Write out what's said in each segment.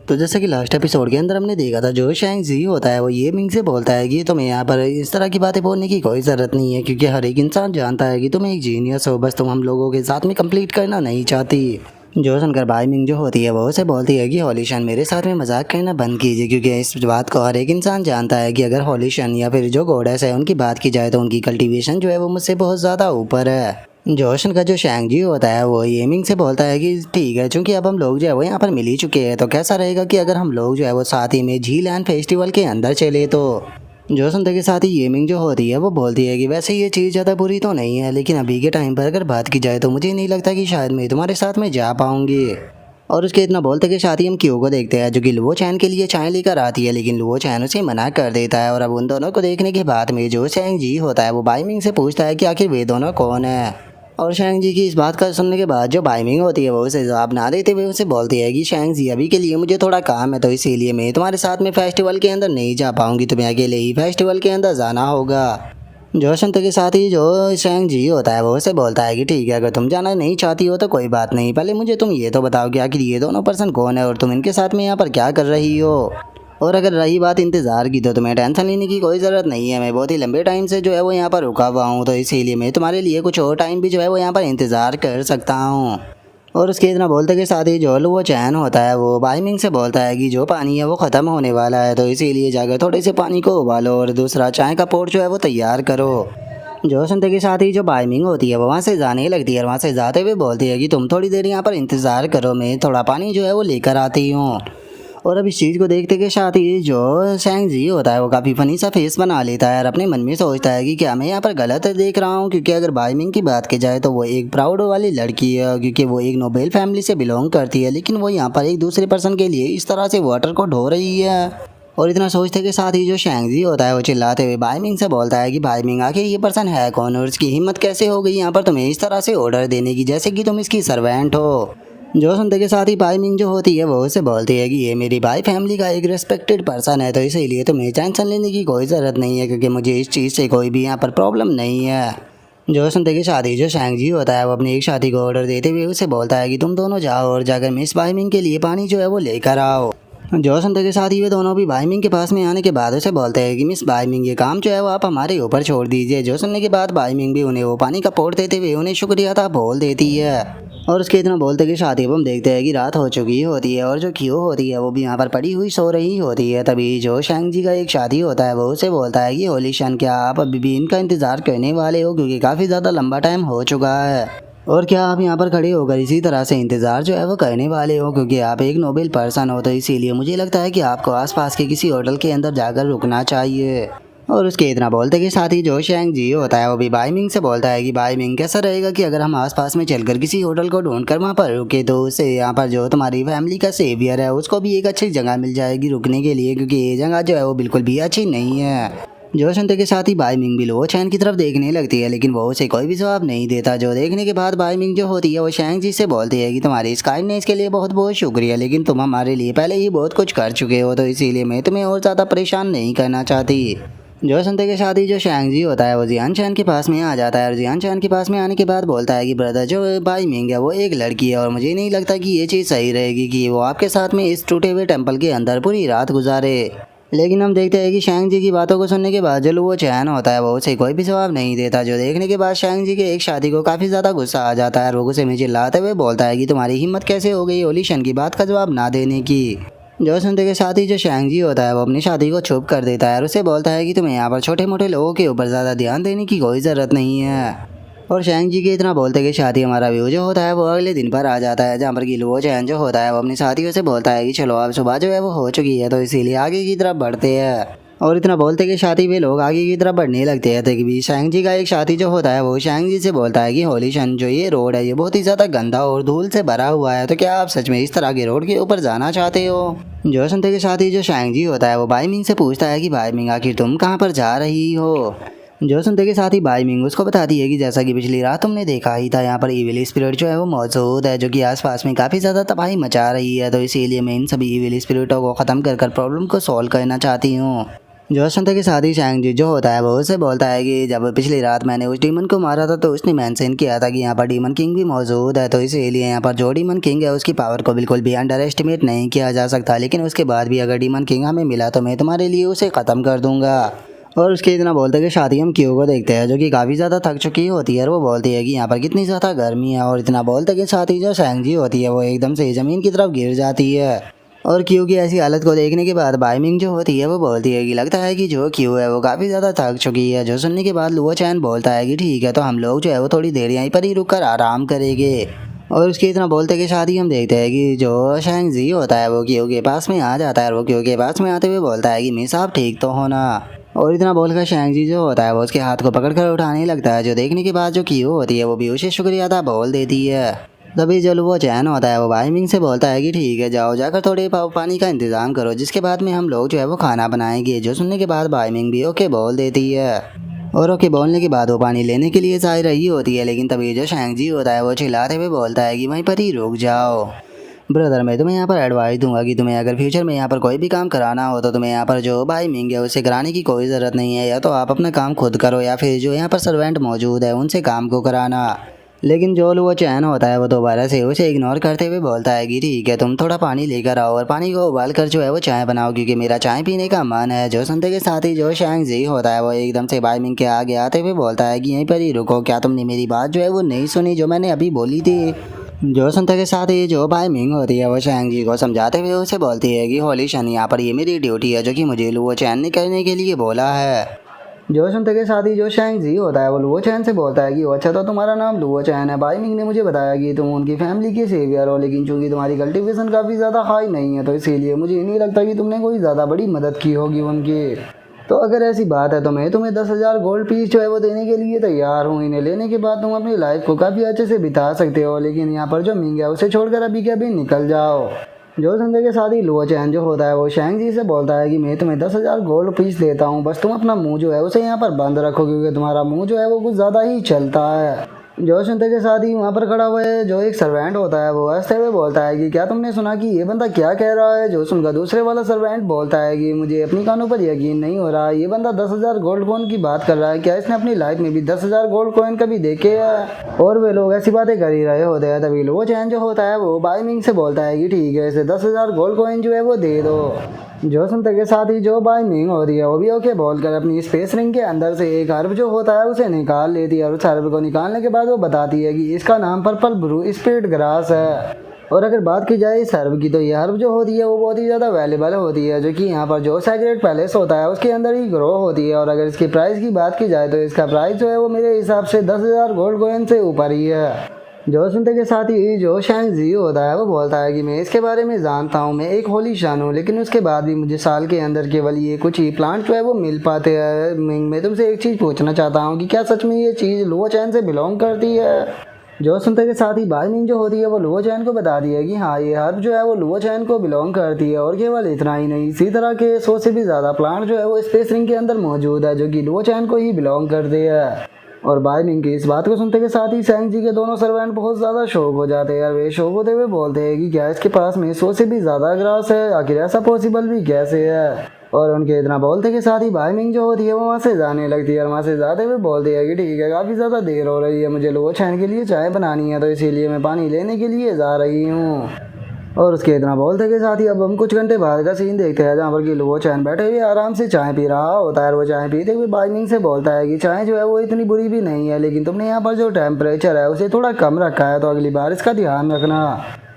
तो जैसे कि लास्ट एपिसोड के अंदर हमने देखा था, जो शैंग जी होता है वो ये मिंग से बोलता है कि तुम्हें यहाँ पर इस तरह की बातें बोलने की कोई ज़रूरत नहीं है, क्योंकि हर एक इंसान जानता है कि तुम एक जीनियस हो, बस तुम हम लोगों के साथ में कंप्लीट करना नहीं चाहती। जो सुनकर बाई मिंग जो होती है वो उसे बोलती है कि हॉलीशन मेरे साथ में मजाक करना बंद कीजिए, क्योंकि इस बात को हर एक इंसान जानता है कि अगर हॉलीशन या फिर जो गॉडेस है उनकी बात की जाए तो उनकी कल्टीवेशन जो है वो मुझसे बहुत ज़्यादा ऊपर है। जोशन का जो शैंग जी होता है वो येमिंग से बोलता है कि ठीक है, चूंकि अब हम लोग जो है वो यहाँ पर मिल ही चुके हैं, तो कैसा रहेगा कि अगर हम लोग जो है वो साथ ही में झील एंड फेस्टिवल के अंदर चले। तो जो सुनते के साथ ही येमिंग जो होती है वो बोलती है कि वैसे ये चीज़ ज़्यादा बुरी तो नहीं है, लेकिन अभी के टाइम पर अगर बात की जाए तो मुझे नहीं लगता कि शायद मैं तुम्हारे साथ में जा पाऊंगी। और उसके इतना बोलते के साथ ही हम क्यू को देखते हैं, जो कि लुओ चैन के लिए चाय लेकर आती है, लेकिन लुओ चैन उसे मना कर देता है। और अब उन दोनों को देखने के बाद में जो शैंग जी होता है वो बाई मिंग से पूछता है कि आखिर वे दोनों कौन है। और शैंग जी की इस बात का सुनने के बाद जो बाई मिंग होती है वो उसे जवाब ना देते हुए उसे बोलती है कि शैंग जी अभी के लिए मुझे थोड़ा काम है, तो इसीलिए मैं तुम्हारे साथ में फेस्टिवल के अंदर नहीं जा पाऊंगी, तुम्हें अकेले ही फेस्टिवल के अंदर जाना होगा। जो सुनते के साथ ही जो शैंग जी होता है वो उसे बोलता है कि ठीक है, अगर तुम जाना नहीं चाहती हो तो कोई बात नहीं, पहले मुझे तुम ये तो बताओ कि आखिर ये दोनों पर्सन कौन है और तुम इनके साथ में यहाँ पर क्या कर रही हो। और अगर रही बात इंतज़ार की तो तुम्हें टेंशन लेने की कोई ज़रूरत नहीं है, मैं बहुत ही लंबे टाइम से जो है वो यहाँ पर रुका हुआ हूँ, तो इसीलिए मैं तुम्हारे लिए कुछ और टाइम भी जो है वो यहाँ पर इंतज़ार कर सकता हूँ। और उसके इतना बोलते के साथ ही जो वो चैन होता है वो बाई मिंग से बोलता है कि जो पानी है वो ख़त्म होने वाला है, तो इसीलिए जाकर थोड़े से पानी को उबालो और दूसरा चाय का पोट जो है वो तैयार करो। जो सुनते के साथ ही जो बाई मिंग होती है वो वहाँ से जाने लगती है और वहाँ से जाते हुए बोलती है कि तुम थोड़ी देर यहाँ पर इंतज़ार करो, मैं थोड़ा पानी जो है वो लेकर आती हूँ। और अब इस चीज़ को देखते के साथ ही जो शैंग जी होता है वो काफ़ी फनी सा फेस बना लेता है और अपने मन में सोचता है कि क्या मैं यहाँ पर गलत देख रहा हूँ, क्योंकि अगर बाई मिंग की बात की जाए तो वो एक प्राउड वाली लड़की है, क्योंकि वो एक नोबेल फैमिली से बिलोंग करती है, लेकिन वो यहाँ पर एक दूसरे पर्सन के लिए इस तरह से वाटर को ढो रही है। और इतना सोचते के साथ ही जो शैंग जी होता है वो चिल्लाते हुए बाई मिंग से बोलता है कि बाई मिंग आखिर ये पर्सन है कौन और इसकी हिम्मत कैसे हो गई यहाँ पर तुम्हें इस तरह से ऑर्डर देने की, जैसे कि तुम इसकी सर्वेंट हो। जो सुनते के साथ ही बाई मिंग जो होती है वो उसे बोलती है कि ये मेरी बाई फैमिली का एक रिस्पेक्टेड पर्सन है, तो इसीलिए तुम्हें टेंशन लेने की कोई ज़रूरत नहीं है, क्योंकि मुझे इस चीज़ से कोई भी यहाँ पर प्रॉब्लम नहीं है। जो सुनते के साथ ही जो शैंग जी होता है वो अपनी एक शादी को ऑर्डर देते हुए उसे बोलता है कि तुम दोनों जाओ और जाकर मिस बाई मिंग के लिए पानी जो है वो लेकर आओ। जो सुनते के साथ ही वे दोनों भी बाई मिंग के पास में आने के बाद उसे बोलते हैं कि मिस बाई मिंग ये काम जो है वो आप हमारे ऊपर छोड़ दीजिए। जो सुनने के बाद बाई मिंग भी उन्हें वो पानी का पोट देते हुए उन्हें शुक्रिया अदा बोल देती है। और उसके इतना बोलते कि शादी हम देखते हैं कि रात हो चुकी होती है और जो क्यू होती है वो भी यहाँ पर पड़ी हुई सो रही होती है। तभी जो शैंग जी का एक शादी होता है वो उसे बोलता है कि होलीशन क्या आप अभी भी इनका इंतज़ार करने वाले हो, क्योंकि काफ़ी ज़्यादा लंबा टाइम हो चुका है। और क्या आप यहाँ पर खड़े होकर इसी तरह से इंतज़ार जो है वो करने वाले हो, क्योंकि आप एक नोबेल पर्सन हो, तो इसीलिए मुझे लगता है कि आपको आसपास के किसी होटल के अंदर जाकर रुकना चाहिए। और उसके इतना बोलते के साथ ही जो शैंग जी होता है वो भी बाई मिंग से बोलता है कि बाई मिंग कैसा रहेगा कि अगर हम आसपास में चलकर किसी होटल को ढूंढ कर वहाँ पर रुके, तो उससे यहाँ पर जो तुम्हारी फैमिली का सेवियर है उसको भी एक अच्छी जगह मिल जाएगी रुकने के लिए, क्योंकि ये जगह जो है वो बिल्कुल भी अच्छी नहीं है। जो सुनते के साथ ही बाई मिंग भी लो चैन की तरफ देखने लगती है, लेकिन वो उसे कोई भी जवाब नहीं देता। जो देखने के बाद बाई मिंग जो होती है वो शैंग जी से बोलती है कि तुम्हारी इस काइंडनेस के लिए बहुत बहुत शुक्रिया, लेकिन तुम हमारे लिए पहले ही बहुत कुछ कर चुके हो, तो इसीलिए मैं तुम्हें और ज़्यादा परेशान नहीं करना चाहती। जो सुनते के साथ ही जो शैंग जी होता है वो जियान चैन के पास में आ जाता है और जियान चैन के पास में आने के बाद बोलता है कि ब्रदर जो बाई मिंग है वो एक लड़की है और मुझे नहीं लगता कि ये चीज़ सही रहेगी कि वो आपके साथ में इस टूटे हुए टेम्पल के अंदर पूरी रात गुजारे। लेकिन हम देखते हैं कि शैंग जी की बातों को सुनने के बाद जो वो चैन होता है वो उसे कोई भी जवाब नहीं देता। जो देखने के बाद शैंग जी के एक शादी को काफ़ी ज़्यादा गुस्सा आ जाता है और वो गुस्से में चिल्लाते हुए बोलता है कि तुम्हारी हिम्मत कैसे हो गई होलीशन की बात का जवाब ना देने की। जो सुनते के साथ ही जो शैंग जी होता है वो अपनी शादी को चुप कर देता है और उसे बोलता है कि तुम्हें यहाँ पर छोटे मोटे लोगों के ऊपर ज़्यादा ध्यान देने की कोई ज़रूरत नहीं है। और शैंग जी के इतना बोलते कि शादी हमारा व्यू जो होता है वो अगले दिन पर आ जाता है, जहाँ पर कि लुओ चैन जो होता है वो अपनी साथियों से बोलता है कि चलो अब सुबह जो है वो हो चुकी है, तो इसीलिए आगे की तरफ बढ़ते हैं। और इतना बोलते कि शादी वे लोग आगे की तरफ बढ़ने लगते हैं, तभी शैंग जी का एक साथी जो होता है वो शैंग जी से बोलता है कि होलीशन जो ये रोड है ये बहुत ही ज़्यादा गंदा और धूल से भरा हुआ है, तो क्या आप सच में इस तरह के रोड के ऊपर जाना चाहते हो। जो सुनते के साथ ही जो शैंग जी होता है वो बाई मिंग से पूछता है कि बाई मिंग आखिर तुम कहाँ पर जा रही हो। जो सुनते के साथ ही बाई मिंग उसको बताती है कि जैसा कि पिछली रात तुमने देखा ही था, यहाँ पर इविल स्पिरिट जो है वो मौजूद है, जो कि आसपास में काफ़ी ज़्यादा तबाही मचा रही है, तो इसीलिए मैं इन सभी इविल स्पिरिटों को ख़त्म कर प्रॉब्लम को सॉल्व करना चाहती हूँ। जो सुनते के साथ ही शैंग जी जो होता है वो उसे बोलता है कि जब पिछली रात मैंने उस डीमन को मारा था तो उसने मेंशन किया था कि यहाँ पर डीमन किंग भी मौजूद है, तो इसीलिए यहाँ पर जो डीमन किंग है उसकी पावर को बिल्कुल भी अंडर एस्टिमेट नहीं किया जा सकता। लेकिन उसके बाद भी अगर डीमन किंग हमें मिला तो मैं तुम्हारे लिए उसे ख़त्म कर दूंगा। और उसके इतना बोलते कि शादी हम क्यों को देखते हैं जो कि काफ़ी ज़्यादा थक चुकी होती है और वो बोलती है कि यहाँ पर कितनी ज़्यादा गर्मी है। और इतना बोलते कि साथ ही जो शैंग जी होती है वो एकदम से ज़मीन की तरफ गिर जाती है। और क्यू की ऐसी हालत को देखने के बाद बाइमिंग जो होती है वो बोलती है कि लगता है कि जो क्यू है वो काफ़ी ज़्यादा थक चुकी है। जो सुनने के बाद लुओ चैन बोलता है कि ठीक है तो हम लोग जो है वो थोड़ी देर यहीं पर ही रुक कर आराम करेंगे। और उसके इतना बोलते कि शादी हम देखते हैं कि जो शैंग जी होता है वो क्यू के पास में आ जाता है और वो क्यू के पास में आते हुए बोलता है कि मिस आप ठीक तो हो ना। और इतना बोलकर शैंग जी जो होता है वो उसके हाथ को पकड़ कर उठाने लगता है, जो देखने के बाद जो क्यू होती है वो भी उसे शुक्रिया अदा बोल देती है। तभी जो वो चैन होता है वो बाइमिंग से बोलता है कि ठीक है जाओ जाकर थोड़े पानी का इंतज़ाम करो, जिसके बाद में हम लोग जो है वो खाना बनाएंगे। जो सुनने के बाद बाइमिंग भी ओके बोल देती है। और ओके बोलने के बाद वो पानी लेने के लिए जा रही होती है, लेकिन तभी जो शैंग जी होता है वो चिल्लाते हुए बोलता है कि वहीं पर ही रुक जाओ। ब्रदर मैं तुम्हें यहाँ पर एडवाइस दूंगा कि तुम्हें अगर फ्यूचर में यहाँ पर कोई भी काम कराना हो तो तुम्हें यहाँ पर जो भाई मिंग है उसे कराने की कोई ज़रूरत नहीं है, या तो आप अपना काम खुद करो या फिर जो यहाँ पर सर्वेंट मौजूद है उनसे काम को कराना। लेकिन जो वो चैन होता है वो दोबारा से उसे इग्नोर करते हुए बोलता है कि ठीक है तुम थोड़ा पानी लेकर आओ और पानी को उबाल कर जो है वो चाय बनाओ, क्योंकि मेरा चाय पीने का मन है। जो सुनते के साथ ही जो शैंग जी होता है वो एकदम से बाइमिंग के आगे आते हुए बोलता है कि यहीं पर ही रुको, क्या तुमने मेरी बात जो है वो नहीं सुनी जो मैंने अभी बोली थी। जो सुनते के साथ ही जो बाइमिंग होती है वो शैंग जी को समझाते हुए उसे बोलती है कि होली शन यहाँ पर ये मेरी ड्यूटी है जो कि मुझे लुओ चैन ने करने के लिए बोला है। जो सुनते के साथ ही जो शैंग जी होता है वो लुओ चैन से बोलता है कि अच्छा तो तुम्हारा नाम लुओ चैन है, बाई मिंग ने मुझे बताया कि तुम उनकी फैमिली के सेवियर हो, लेकिन चूंकि तुम्हारी कल्टीवेशन काफ़ी ज़्यादा हाई नहीं है तो इसीलिए मुझे नहीं लगता कि तुमने कोई ज़्यादा बड़ी मदद की होगी उनकी। तो अगर ऐसी बात है तो मैं तुम्हें 10,000 गोल्ड पीस जो है वो देने के लिए तैयार हूँ। इन्हें लेने के बाद तुम अपनी लाइफ को काफ़ी अच्छे से बिता सकते हो, लेकिन यहाँ पर जो मिंग है उसे छोड़कर अभी के अभी निकल जाओ। जो संजय के साथ ही लुओ चैन जो होता है वो शैंग जी से बोलता है कि मैं तुम्हें 10,000 गोल्ड पीस देता हूँ, बस तुम अपना मुंह जो है उसे यहाँ पर बंद रखो क्योंकि तुम्हारा मुंह जो है वो कुछ ज़्यादा ही चलता है। जो संजय के साथ ही वहाँ पर खड़ा हुआ है जो एक सर्वेंट होता है वो हंसते हुए बोलता है कि क्या तुमने सुना कि ये बंदा क्या कह रहा है। जो सुनकर दूसरे वाला सर्वेंट बोलता है कि मुझे अपनी कानों पर यकीन नहीं हो रहा, ये बंदा 10,000 गोल्ड कॉइन की बात कर रहा है, क्या इसने अपनी लाइफ में भी 10,000 गोल्ड कॉइन कभी देखे है। और वे लोग ऐसी बातें कर ही रहे होते हैं तभी वो चैन जो होता है वो बाई मिंग से बोलता है कि ठीक है इसे 10,000 गोल्ड कॉइन जो है वो दे दो। जो सुनते के साथ ही जो बाई मिंग होती है वो भी ओके बोलकर अपनी स्पेस रिंग के अंदर से एक हर्ब जो होता है उसे निकाल लेती है, और उस हर्ब को निकालने के बाद वो बताती है कि इसका नाम पर्पल ब्रू स्पिरिट ग्रास है। और अगर बात की जाए इस हर्ब की तो ये हर्ब जो होती है वो बहुत ही ज़्यादा वैल्यूबल होती है, जो कि यहाँ पर जो सैक्रेड पैलेस होता है उसके अंदर ही ग्रो होती है। और अगर इसकी प्राइस की बात की जाए तो इसका प्राइस जो है वो मेरे हिसाब से 10,000 गोल्ड कॉइन से ऊपर ही है। जो सुनते के साथ ही जो शैंग जी होता है वो बोलता है कि मैं इसके बारे में जानता हूँ, मैं एक होली शान हूँ, लेकिन उसके बाद भी मुझे साल के अंदर केवल ये कुछ ही प्लांट जो है वो मिल पाते हैं। मैं तुमसे एक चीज़ पूछना चाहता हूँ कि क्या सच में ये चीज़ लुओ चैन से बिलोंग करती है। जो सुनते के साथ ही बाई मिंग जो होती है वो लुओ चैन को बताती है कि हाँ ये हर्ब जो है वो लुओ चैन को बिलोंग करती है। और केवल इतना ही नहीं, इसी तरह के 100 से भी ज़्यादा प्लांट जो है वो स्पेस रिंग के अंदर मौजूद है जो कि लुओ चैन को ही बिलोंग करते हैं। और बाई मिंग की इस बात को सुनते के साथ ही शैंग जी के दोनों सर्वेंट बहुत ज़्यादा शौक हो जाते हैं। वे शौक होते हुए बोलते हैं कि क्या इसके पास में 100 से भी ज़्यादा ग्रास है, आखिर ऐसा पॉसिबल भी कैसे है। और उनके इतना बोलते के साथ ही बाई मिंग जो होती है वो वहाँ से जाने लगती है, और वहाँ से जाते हुए बोलती है कि ठीक है काफ़ी ज़्यादा देर हो रही है, मुझे लुओ चैन के लिए चाय बनानी है तो इसीलिए मैं पानी लेने के लिए जा रही हूँ। और उसके इतना बोलते के साथ ही अब हम कुछ घंटे बाद का सीन देखते हैं जहाँ पर कि लुओ चैन बैठे हुए आराम से चाय पी रहा होता है। और वो चाय पीते हुए बाई मिंग से बोलता है कि चाय जो है वो इतनी बुरी भी नहीं है, लेकिन तुमने यहाँ पर जो टेम्परेचर है उसे थोड़ा कम रखा है, तो अगली बार इसका ध्यान रखना।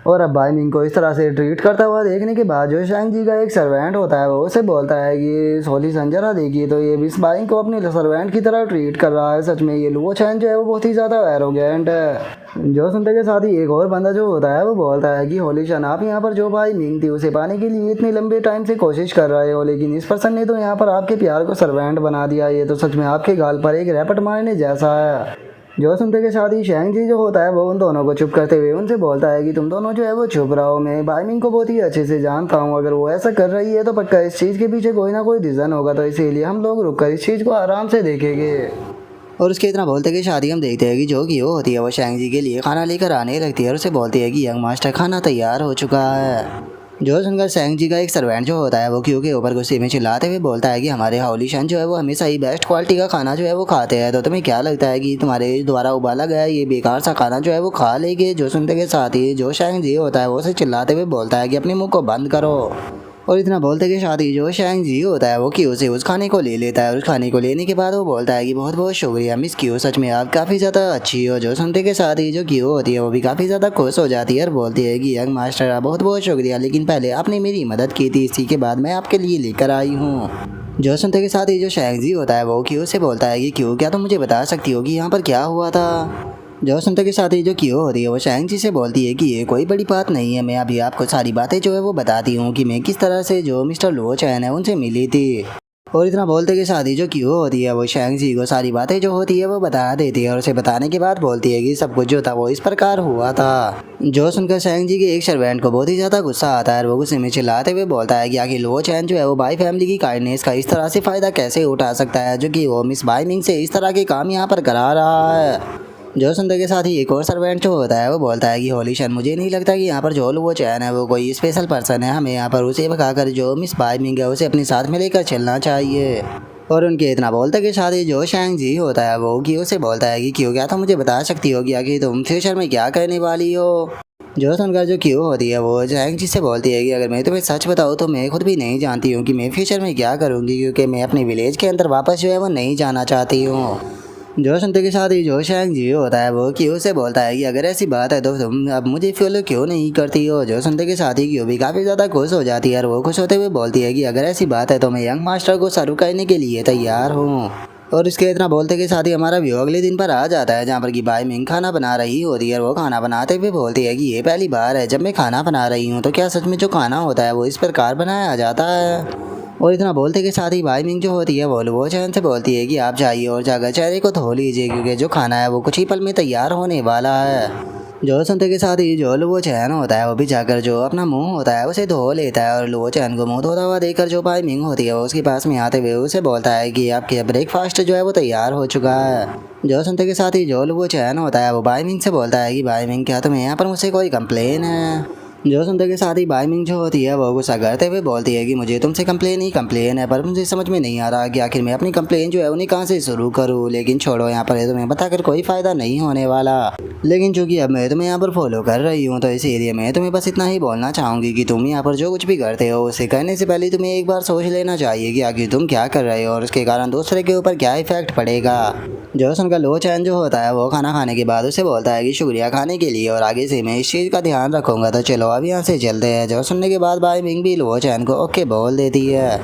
और अब बाई मिंग को इस तरह से ट्रीट करता हुआ देखने के बाद जो शैंग जी का एक सर्वेंट होता है वो उसे बोलता है कि सोली संजरा देखिए तो ये भी इस बाई को अपने सर्वेंट की तरह ट्रीट कर रहा है, सच में ये लुओ चैन जो है वो बहुत ही ज़्यादा एरोगेंट है। जो सुनते के साथ ही एक और बंदा जो होता है वो बोलता है कि होली शन आप यहाँ पर जो बाई मिंग थी उसे पाने के लिए इतने लंबे टाइम से कोशिश कर रहे हो, लेकिन इस पर्सन ने तो यहाँ पर आपके प्यार को सर्वेंट बना दिया, ये तो सच में आपके गाल पर एक रैपट मारने जैसा है। जो सुनते के साथ ही शैंग जी जो होता है वो उन दोनों को चुप करते हुए उनसे बोलता है कि तुम दोनों जो है वो चुप रहो, मैं बाई मिंग को बहुत ही अच्छे से जानता हूँ, अगर वो ऐसा कर रही है तो पक्का इस चीज़ के पीछे कोई ना कोई रीज़न होगा, तो इसीलिए हम लोग रुक कर इस चीज़ को आराम से देखेंगे। और उसके इतना बोलते कि शादी हम देखते हैं कि जो कि वो होती है वो शैंग जी के लिए खाना लेकर आने लगती है और उसे बोलती है कि यंग मास्टर खाना तैयार हो चुका है। जो सुनकर सेंग जी का एक सर्वेंट जो होता है वो क्यू के ऊपर गुस्से में चिल्लाते हुए बोलता है कि हमारे हाउली शन जो है वो हमेशा ही बेस्ट क्वालिटी का खाना जो है वो खाते हैं, तो तुम्हें क्या लगता है कि तुम्हारे द्वारा उबाला गया ये बेकार सा खाना जो है वो खा लेंगे। जो सुनते के साथ ही जो शेंग जी होता है वो उसे चिल्लाते हुए बोलता है कि अपने मुंह को बंद करो। और इतना बोलते के साथ ही जो शेंग जी होता है वो क्यू से उस खाने को ले लेता है और उस खाने को लेने के बाद वो बोलता है कि बहुत बहुत शुक्रिया मिस क्यू, सच में आप काफ़ी ज़्यादा अच्छी हो। जो सुनते के साथ ही जो क्यू होती है वो भी काफ़ी ज़्यादा खुश हो जाती है और बोलती है कि यंग मास्टर आप बहुत बहुत शुक्रिया, लेकिन पहले आपने मेरी मदद की थी, इसी के बाद मैं आपके लिए लेकर आई हूँ। जो सुनते के साथ ही जो शेंग जी होता है वो क्यू से बोलता है कि क्यू क्या तुम मुझे बता सकती हो कि यहाँ पर क्या हुआ था। जो सुनते के साथ ही जो क्यू होती है वो शेंग जी से बोलती है कि ये कोई बड़ी बात नहीं है, मैं अभी आपको सारी बातें जो है वो बताती हूँ कि मैं किस तरह से जो मिस्टर लो चैन है उनसे मिली थी। और इतना बोलते के साथ ही जो क्यू होती है वो शेंग जी को सारी बातें जो होती है वो बता देती है और उसे बताने के बाद बोलती है कि सब कुछ जो था वो इस प्रकार हुआ था। जो सुनकर शेंग जी के एक सर्वेंट को बहुत ही ज़्यादा गुस्सा आता है और वो गुस्से में चिल्लाते हुए बोलता है कि आखिर लो चैन जो है वो बाई फैमिली की काइंडनेस का इस तरह से फ़ायदा कैसे उठा सकता है, जो कि वो मिस बाई मिंग से इस तरह के काम यहाँ पर करा रहा है। जो सुनते के साथ ही एक और सर्वेंट जो होता है वो बोलता है कि होली शन, मुझे नहीं लगता कि यहाँ पर जो वो चैन है वो कोई स्पेशल पर्सन है, हमें यहाँ पर उसे भगाकर जो मिस बाई मिंग है उसे अपने साथ में लेकर चलना चाहिए। और उनके इतना बोलते के साथ ही जो शेंग जी होता है वो क्यू से बोलता है कि क्यों क्या तुम मुझे बता सकती हो कि तुम फ्यूचर में क्या करने वाली हो। जो सुनकर जो क्यू होती है वो शेंग जी से बोलती है कि अगर मैं तुम्हें सच बताऊँ तो मैं खुद भी नहीं जानती हूँ कि मैं फ्यूचर में क्या करूँगी, क्योंकि मैं अपने विलेज के अंदर वापस जो है वो नहीं जाना चाहती हूँ। जो सुनते के साथ ही जो शेंग जी होता है वो क्यू से बोलता है कि अगर ऐसी बात है तो तुम अब मुझे फॉलो क्यों नहीं करती हो। जो सुनते के साथ ही क्यू भी काफ़ी ज़्यादा खुश हो जाती है और वो खुश होते हुए बोलती है कि अगर ऐसी बात है तो मैं यंग मास्टर को शुरू करने के लिए तैयार हूँ। और इसके इतना बोलते के साथ ही हमारा व्यू अगले दिन पर आ जाता है, जहाँ पर कि बाई मिंग खाना बना रही होती है और वो खाना बनाते हुए बोलती है कि ये पहली बार है जब मैं खाना बना रही हूँ, तो क्या सच में जो खाना होता है वो इस प्रकार बनाया जाता है। और इतना बोलते के साथ ही बाई मिंग जो होती है वो चैन से बोलती है कि आप जाइए और जाकर चेहरे को धो लीजिए, क्योंकि जो खाना है वो कुछ ही पल में तैयार होने वाला है। जो सुनते के साथ ही जो लुओ चैन होता है वो भी जाकर जो अपना मुंह होता है उसे धो लेता है और लुओ चैन को मुंह धोता हुआ देखकर जो बाई मिंग होती है वो उसके पास में आते हुए उसे बोलता है कि आपके ब्रेकफास्ट जो है वो तैयार हो चुका है। जो सुनते के साथ ही जो लुओ चैन होता है वो बाई मिंग से बोलता है कि बाई मिंग क्या तुम्हें यहाँ पर मुझसे कोई कंप्लेन है। जो सुनते के साथ ही बाई मिंग जो होती है वो गुस्सा करते हुए बोलती है कि मुझे तुमसे कंप्लेन ही कंप्लेन है, पर मुझे समझ में नहीं आ रहा कि आखिर मैं अपनी कंप्लेन जो है उन्हें कहाँ से शुरू करूँ। लेकिन छोड़ो, यहाँ पर तुम्हें बताकर कोई फ़ायदा नहीं होने वाला, लेकिन चूंकि अब मैं तुम्हें यहाँ पर फॉलो कर रही हूँ तो इसीलिए मैं तुम्हें बस इतना ही बोलना चाहूँगी कि तुम यहाँ पर जो कुछ भी करते हो उसे करने से पहले तुम्हें एक बार सोच लेना चाहिए कि आखिर तुम क्या कर रहे हो और उसके कारण दूसरे के ऊपर क्या इफेक्ट पड़ेगा। जो सुनकर लो चैन जो होता है वो खाना खाने के बाद उसे बोलता है कि शुक्रिया खाने के लिए और आगे से मैं इस चीज़ का ध्यान रखूँगा, तो चलो अब यहाँ से चलते हैं। जो सुनने के बाद बाई मिंग भी लो चैन को ओके बोल देती है,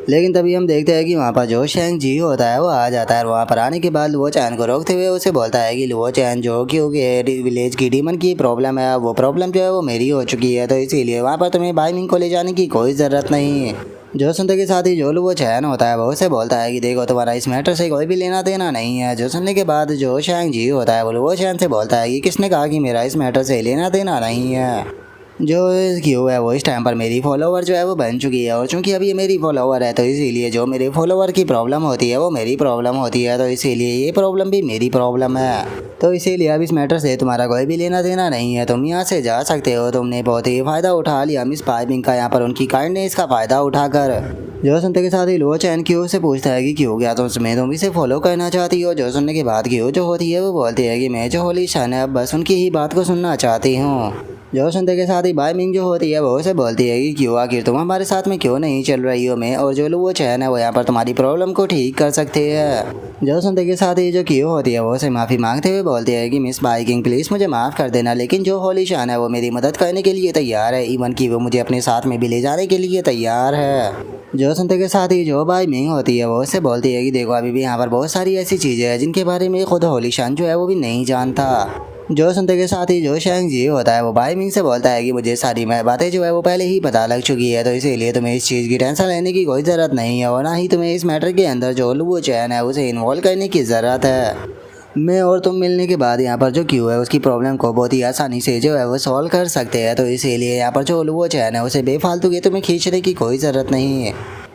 लेकिन तभी हम देखते हैं कि वहाँ पर जो शेंग जी होता है वो आ जाता है और वहाँ पर आने के बाद लुओ चैन को रोकते हुए उसे बोलता है कि लुओ चैन जो क्योंकि विलेज की डीमन की प्रॉब्लम है वो प्रॉब्लम जो है वो मेरी हो चुकी है, तो इसीलिए वहाँ पर तुम्हें बाई मिंग को ले जाने की कोई ज़रूरत नहीं है। जो सुनते के साथ ही जो लुओ चैन होता है वो उसे बोलता है कि देखो तुम्हारा इस मैटर से कोई भी लेना देना नहीं है। जो सुनने के बाद जो शेंग जी होता है वो लुओ चैन से बोलता है कि किसने कहा कि मेरा इस मैटर से लेना देना नहीं है। जो क्यू है वो इस टाइम पर मेरी फॉलोवर जो है वो बन चुकी है और चूंकि अब ये मेरी फॉलोवर है तो इसीलिए जो मेरे फॉलोवर की प्रॉब्लम होती है वो मेरी प्रॉब्लम होती है, तो इसीलिए ये प्रॉब्लम भी मेरी प्रॉब्लम है, तो इसीलिए अब इस मैटर से तुम्हारा कोई भी लेना देना नहीं है, तुम यहाँ से जा सकते हो। तुमने बहुत ही फ़ायदा उठा लिया मिस पाइपिंग का यहाँ पर उनकी काइंडनेस का फ़ायदा उठाकर। जो सुनते के साथ ही लो चैन क्यू से पूछता है कि क्यों क्या तुम इसे फॉलो करना चाहती हो। जो सुनने के बाद क्यू जो होती है वो बोलती है कि मैं जो होली शन है अब बस उनकी ही बात को सुनना चाहती हूँ। जो सुनते के साथ ही बाई मिंग जो होती है वो उसे बोलती है कि क्यों आखिर तुम हमारे साथ में क्यों नहीं चल रही हो, मैं और जो लोग वो चैन है वो यहाँ पर तुम्हारी प्रॉब्लम को ठीक कर सकते हैं। जो सुनते के साथ ही जो क्यों होती है वो उसे माफ़ी मांगते हुए बोलती है कि मिस बाइकिंग प्लीज़ मुझे माफ़ कर देना, लेकिन जो होली शान है वो मेरी मदद करने के लिए तैयार है, इवन कि वो मुझे अपने साथ में भी ले जाने के लिए तैयार है। जो सुनते के साथ ही जो बाई मिंग होती है वो उससे बोलती है कि देखो अभी भी यहाँ पर बहुत सारी ऐसी चीज़ें हैं जिनके बारे में खुद होली शान जो है वो भी नहीं जानता। जो सुनते के साथ ही जो शेंग जी होता है वो बाई मिंग से बोलता है कि मुझे सारी बातें जो है वो पहले ही पता लग चुकी है, तो इसीलिए तुम्हें इस चीज़ की टेंशन लेने की कोई ज़रूरत नहीं है और ना ही तुम्हें इस मैटर के अंदर जो लुओ चैन है उसे इन्वॉल्व करने की ज़रूरत है। मैं और तुम मिलने के बाद यहाँ पर जो क्यू है उसकी प्रॉब्लम को बहुत ही आसानी से जो है वो सॉल्व कर सकते हैं, तो इसीलिए यहाँ पर जो लुओ चैन है उसे बेफालतू के तुम्हें खींचने की कोई ज़रूरत नहीं है।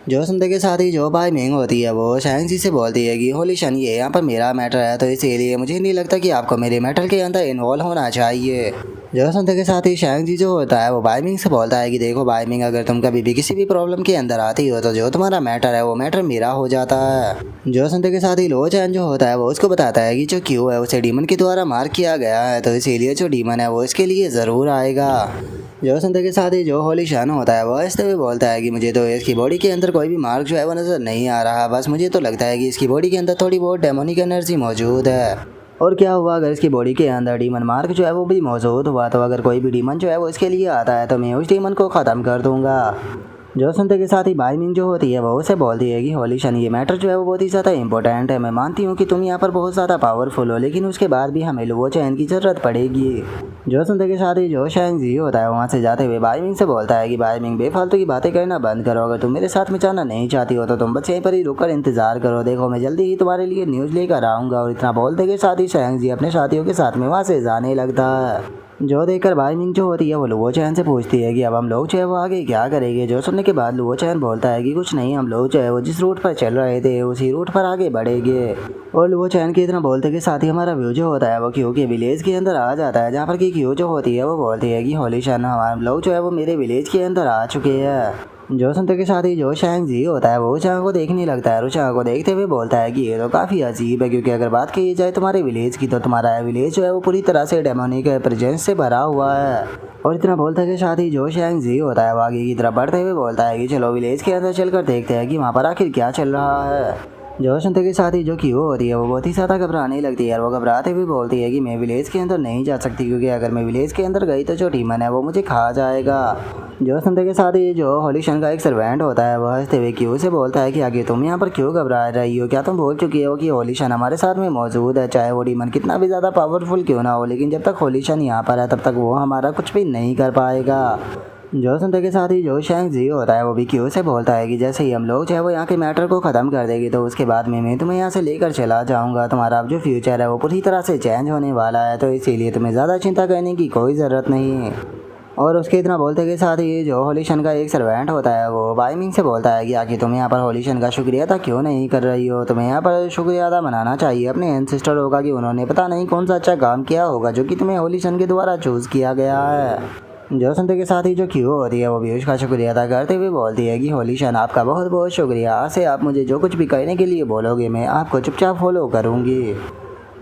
जो सुनते के साथ ही जो बाई मिंग होती है वो शेंग जी से बोलती है कि होली शन ये यहाँ पर मेरा मैटर है, तो इसीलिए मुझे नहीं लगता कि आपको मेरे मैटर के अंदर इन्वॉल्व होना चाहिए। जो सुनते के साथ ही शैंग जी जो होता है वो बाइमिंग से बोलता है कि देखो बाइमिंग, अगर तुम कभी भी किसी भी प्रॉब्लम के अंदर आती हो तो जो तुम्हारा मैटर है वो मैटर मेरा हो जाता है। जो सुनते के साथ ही लो चैन जो होता है वो उसको बताता है कि जो क्यू है उसे डीमन के द्वारा मार किया गया है, तो इसीलिए जो डीमन है वो इसके लिए ज़रूर आएगा। जो सुनते के साथ ही जो होली शन होता है वो ऐसे हुए बोलता है कि मुझे तो इसकी बॉडी के अंदर कोई भी मार्क जो है वो नज़र नहीं आ रहा, बस मुझे तो लगता है कि इसकी बॉडी के अंदर थोड़ी बहुत डेमोनिक एनर्जी मौजूद है। और क्या हुआ अगर इसकी बॉडी के अंदर डीमन मार्क जो है वो भी मौजूद हुआ, तो अगर कोई भी डीमन जो है वो इसके लिए आता है तो मैं उस डीमन को ख़त्म कर दूंगा। जो सुनते के साथ ही बाइमिंग जो होती है वो उसे बोलती है कि होली शन, ये मैटर जो है वो बहुत ही ज़्यादा इंपॉर्टेंट है। मैं मानती हूँ कि तुम यहाँ पर बहुत ज़्यादा पावरफुल हो, लेकिन उसके बाद भी हमें लुओ चैन की ज़रूरत पड़ेगी। जो सुनते के साथ ही जो शैंग जी होता है वहाँ से जाते हुए बाइमिंग से बोलता है कि बाइमिंग, बेफालतू की बातें करना बंद करो। अगर तुम मेरे साथ में जाना नहीं चाहती हो तो तुम बस यहीं पर ही रुककर इंतजार करो, देखो मैं जल्दी ही तुम्हारे लिए न्यूज़ लेकर आऊँगा। और इतना बोलते के साथ ही शैंग जी अपने साथियों के साथ में वहाँ से जाने लगता है। जो देखकर बाइमिंग जो होती है वो लुओ चैन से पूछती है कि अब हम लोग जो है वो आगे क्या करेंगे। जो सुनने के बाद लुओ चैन बोलता है कि कुछ नहीं, हम लोग जो है वो जिस रूट पर चल रहे थे उसी रूट पर आगे बढ़ेंगे। और लुओ चैन के इतना बोलते के साथ ही हमारा व्यू जो होता है वो क्यू के विलेज के अंदर आ जाता है, जहाँ पर कि क्यू जो होती है वो बोलती है कि होली शन, हमारे लोग जो है वो मेरे विलेज के अंदर आ चुके हैं। जो सुनते के साथ ही जो शैंग जी होता है वो उचांग को देखने लगता है और उचांग को देखते हुए बोलता है कि ये तो काफ़ी अजीब है, क्योंकि अगर बात की जाए तुम्हारे विलेज की तो तुम्हारा विलेज जो है वो पूरी तरह से डेमोनिक प्रेजेंस से भरा हुआ है। और इतना बोलते के साथ ही जो शैंग जी होता है वो आगे की तरफ बढ़ते हुए बोलता है कि चलो विलेज के अंदर चलकर देखते हैं कि वहाँ पर आखिर क्या चल रहा है। जो सुनते के साथ ही जो क्यू होती है वो बहुत ही ज़्यादा घबराने लगती है और वो घबराते हुए बोलती है कि मैं विलेज के अंदर नहीं जा सकती, क्योंकि अगर मैं विलेज के अंदर गई तो जो डीमन है वो मुझे खा जाएगा। जो सुनते के साथ ही जो होली शन का एक सर्वेंट होता है वह हंसते हुए क्यू से बोलता है कि आगे तुम यहाँ पर क्यों घबरा रही हो, क्या तुम भूल चुकी हो कि होली शन हमारे साथ में मौजूद है। चाहे वो डीमन कितना भी ज़्यादा पावरफुल क्यों ना हो, लेकिन जब तक होली शन यहाँ पर है तब तक वो हमारा कुछ भी नहीं कर पाएगा। जो सुनते के साथ ही जो शैंग जी होता है वो भी क्यू से बोलता है कि जैसे ही हम लोग चाहे वो यहाँ के मैटर को ख़त्म कर देगी तो उसके बाद में मैं तुम्हें यहाँ से लेकर चला जाऊँगा। तुम्हारा अब जो फ्यूचर है वो पूरी तरह से चेंज होने वाला है, तो इसीलिए तुम्हें ज़्यादा चिंता करने की कोई ज़रूरत नहीं है। और उसके इतना बोलते के साथ ही जो होली शन का एक सर्वेंट होता है वो बाइमिंग से बोलता है कि आखिर तुम यहाँ पर होली शन का शुक्रिया अदा क्यों नहीं कर रही हो। तुम्हें यहाँ पर शुक्रिया अदा मनाना चाहिए अपने एंसेस्टर होगा कि उन्होंने पता नहीं कौन सा अच्छा काम किया होगा जो कि तुम्हें होली शन के द्वारा चूज़ किया गया है। जो सुनते के साथ ही जो क्यू होती है वो भी उसका शुक्रिया अदा करते हुए बोलती है कि होली शन, आपका बहुत बहुत शुक्रिया। आज से आप मुझे जो कुछ भी करने के लिए बोलोगे मैं आपको चुपचाप फॉलो करूँगी।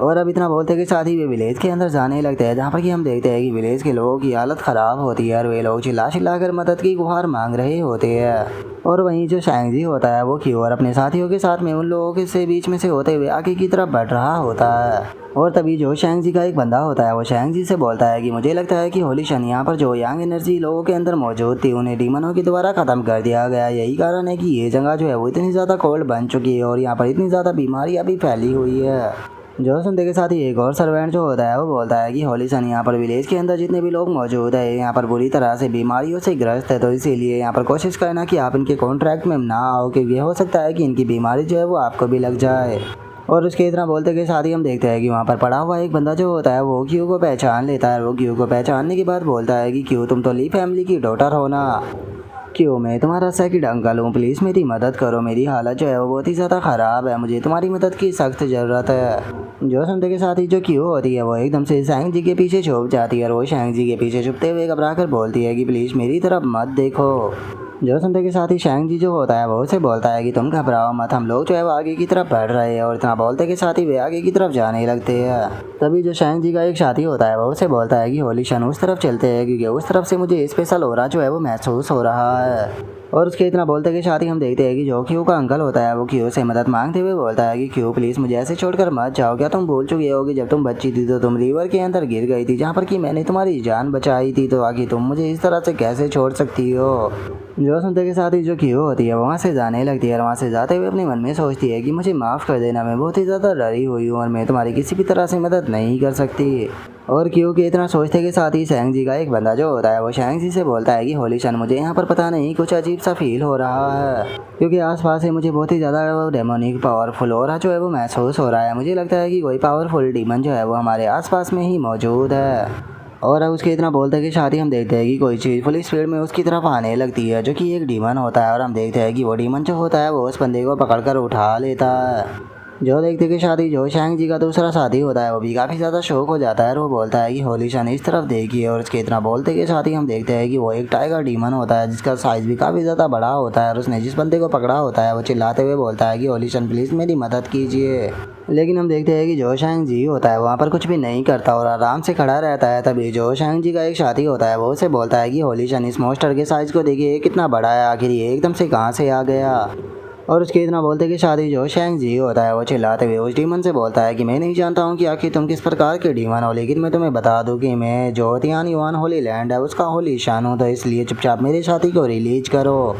और अब इतना बोलते के साथ ही वे विलेज के अंदर जाने लगते हैं, जहाँ पर कि हम देखते हैं कि विलेज के लोगों की हालत ख़राब होती है और वे लोग चिल्ला चिल्ला कर मदद की गुहार मांग रहे होते हैं। और वहीं जो शैंग जी होता है वो क्यू और अपने साथियों के साथ में उन लोगों के से बीच में से होते हुए आगे की तरफ बढ़ रहा होता है। और तभी जो शैंग जी का एक बंदा होता है वो शैंग जी से बोलता है कि मुझे लगता है कि होली शन, यहाँ पर जो यंग एनर्जी लोगों के अंदर मौजूद थी उन्हें डीमनों के द्वारा ख़त्म कर दिया गया। यही कारण है कि ये जगह जो है वो इतनी ज़्यादा कोल्ड बन चुकी है और यहाँ पर इतनी ज़्यादा बीमारियाँ भी फैली हुई है। जो सुनते के साथ ही एक और सर्वेंट जो होता है वो बोलता है कि होली सन, यहाँ पर विलेज के अंदर जितने भी लोग मौजूद है यहाँ पर बुरी तरह से बीमारियों से ग्रस्त है, तो इसीलिए यहाँ पर कोशिश करना कि आप इनके कॉन्ट्रैक्ट में ना आओ, क्योंकि हो सकता है कि इनकी बीमारी जो है वो आपको भी लग जाए। और उसके इतना बोलते के साथ ही हम देखते हैं कि वहाँ पर पड़ा हुआ एक बंदा जो होता है वो क्यू को पहचान लेता है। वो क्यू को पहचानने के बाद बोलता है कि क्यू, तुम तो ली फैमिली की डॉटर हो ना। क्यों, मैं तुम्हारा सेकंड अंकल हूँ, प्लीज़ मेरी मदद करो। मेरी हालत जो है वो बहुत ही ज़्यादा ख़राब है, मुझे तुम्हारी मदद की सख्त ज़रूरत है। जो सुनते के साथ ही जो क्यू होती है वो एकदम से शैंग जी के पीछे छुप जाती है और वो शैंग जी के पीछे छुपते हुए घबरा कर बोलती है कि प्लीज़ मेरी तरफ मत देखो। जो सुनते के साथ ही शैंग जी जो होता है वो उसे बोलता है कि तुम घबराओ मत, हम लोग जो है वो आगे की तरफ बढ़ रहे हैं। और इतना बोलते के साथ ही वे आगे की तरफ जाने लगते हैं। तभी जो शैंग जी का एक साथी होता है वो उसे बोलता है कि होली शन, उस तरफ चलते हैं, क्योंकि उस तरफ से मुझे स्पेशल ऑरा जो है वो महसूस हो रहा है। और उसके इतना बोलते के साथ ही हम देखते हैं कि जो क्यू का अंकल होता है वो क्यू से मदद मांगते हुए बोलता है कि क्यू, प्लीज़ मुझे ऐसे छोड़कर मत जाओ। क्या तुम भूल चुकी हो कि जब तुम बच्ची थी तो तुम रिवर के अंदर गिर गई थी, जहाँ पर कि मैंने तुम्हारी जान बचाई थी, तो आगे तुम मुझे इस तरह से कैसे छोड़ सकती हो। जो सुनते के साथ ही जो क्यू होती है वहाँ से जाने लगती है और वहाँ से जाते हुए अपने मन में सोचती है कि मुझे माफ़ कर देना, मैं बहुत ही ज़्यादा डरी हुई हूँ और मैं तुम्हारी किसी भी तरह से मदद नहीं कर सकती। और क्यों के इतना सोचते के साथ ही शैंग जी का एक बंदा जो होता है वो शैंग जी से बोलता है कि होली शन, मुझे यहाँ पर पता नहीं कुछ अजीब सा फील हो रहा है, क्योंकि आसपास से मुझे बहुत ही ज़्यादा डेमोनिक पावरफुल ऑरा जो है वो महसूस हो रहा है। मुझे लगता है कि कोई पावरफुल डीमन जो है वो हमारे आसपास में ही मौजूद है। और अब उसके इतना बोलते कि शादी हम देखते हैं कि कोई चीज़ फुल स्पीड में उसकी तरफ आने लगती है, जो कि एक डीमन होता है। और हम देखते हैं कि वो डीमन जो होता है वो उस बंदे को पकड़कर उठा लेता है। जो देखते कि शादी जो शैंग जी का दूसरा साथी होता है वो भी काफ़ी ज़्यादा शौक हो जाता है और वो बोलता है कि होली शन इस तरफ देखिए। और उसके इतना बोलते के साथ ही हम देखते हैं कि वो एक टाइगर डीमन होता है जिसका साइज़ भी काफ़ी ज़्यादा बड़ा होता है। और उसने जिस बंदे को पकड़ा होता है वो चिल्लाते हुए बोलता है कि होली शन प्लीज़ मेरी मदद कीजिए। लेकिन हम देखते हैं कि जो शैंग जी होता है वहाँ पर कुछ भी नहीं करता और आराम से खड़ा रहता है। तभी जो शैंग जी का एक साथी होता है वो उसे बोलता है कि होली शन इस मॉन्स्टर के साइज़ को देखिए कितना बड़ा है, आखिर ये एकदम से कहाँ से आ गया। और उसके इतना बोलते कि शादी जो शैंग जी होता है वो चिल्लाते हुए उस डीमन से बोलता है कि मैं नहीं जानता हूँ कि आखिर तुम किस प्रकार के डीमन हो, लेकिन मैं तुम्हें बता दूँ कि मैं जो तियान युआन होली लैंड है उसका होली शन हूँ, तो इसलिए चुपचाप मेरे साथी को रिलीज करो।